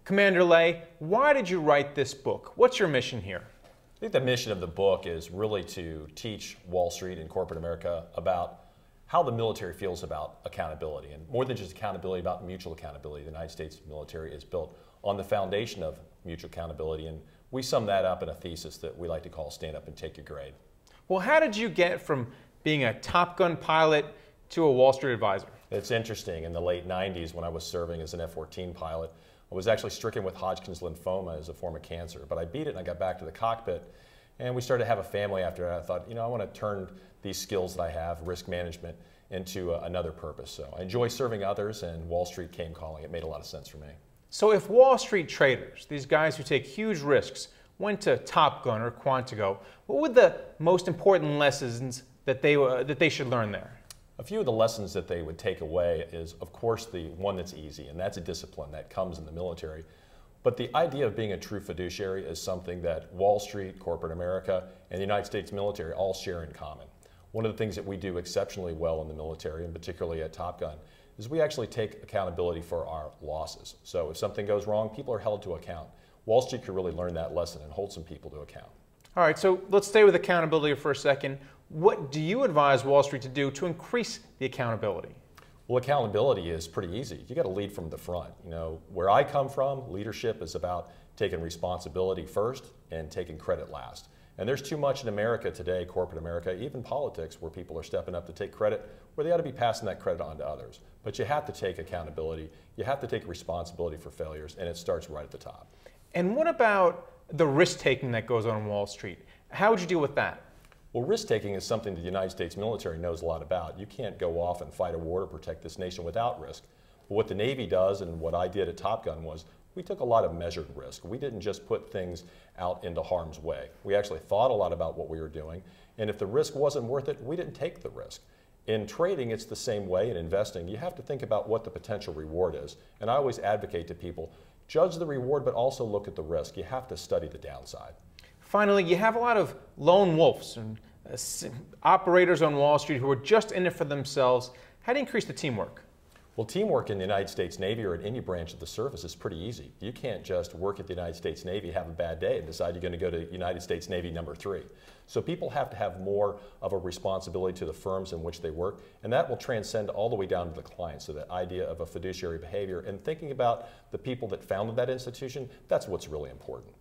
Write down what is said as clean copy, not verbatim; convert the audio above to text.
Commander Lay, why did you write this book? What's your mission here? I think the mission of the book is really to teach Wall Street and corporate America about how the military feels about accountability. And more than just accountability, about mutual accountability. The United States military is built on the foundation of mutual accountability. And we sum that up in a thesis that we like to call Stand Up and Take Your Grade. Well, how did you get from being a Top Gun pilot to a Wall Street advisor? It's interesting. In the late 90s, when I was serving as an F-14 pilot, I was actually stricken with Hodgkin's lymphoma as a form of cancer. But I beat it and I got back to the cockpit. And we started to have a family after that. I thought, I want to turn these skills that I have, risk management, into another purpose. So I enjoy serving others, and Wall Street came calling. It made a lot of sense for me. So if Wall Street traders, these guys who take huge risks, went to Top Gun or Quantico, what would the most important lessons that they should learn there? A few of the lessons that they would take away is, of course, the one that's easy, and that's a discipline that comes in the military. But the idea of being a true fiduciary is something that Wall Street, corporate America, and the United States military all share in common. One of the things that we do exceptionally well in the military, and particularly at Top Gun, is we actually take accountability for our losses. So if something goes wrong, people are held to account. Wall Street could really learn that lesson and hold some people to account. All right, so let's stay with accountability for a second. What do you advise Wall Street to do to increase the accountability? Well, accountability is pretty easy. You got to lead from the front. Where I come from, leadership is about taking responsibility first and taking credit last. And there's too much in America today, corporate America, even politics, where people are stepping up to take credit, where they ought to be passing that credit on to others. But you have to take accountability. You have to take responsibility for failures, and it starts right at the top. And what about the risk-taking that goes on Wall Street? How would you deal with that? Well, risk-taking is something the United States military knows a lot about. You can't go off and fight a war to protect this nation without risk. But what the Navy does, and what I did at Top Gun, was we took a lot of measured risk. We didn't just put things out into harm's way. We actually thought a lot about what we were doing, and if the risk wasn't worth it, we didn't take the risk. In trading, it's the same way. In investing, you have to think about what the potential reward is. And I always advocate to people, judge the reward, but also look at the risk. You have to study the downside. Finally, you have a lot of lone wolves and operators on Wall Street who are just in it for themselves. How do you increase the teamwork? Well, teamwork in the United States Navy or in any branch of the service is pretty easy. You can't just work at the United States Navy, have a bad day, and decide you're going to go to United States Navy number 3. So people have to have more of a responsibility to the firms in which they work, and that will transcend all the way down to the client. So the idea of a fiduciary behavior and thinking about the people that founded that institution, that's what's really important.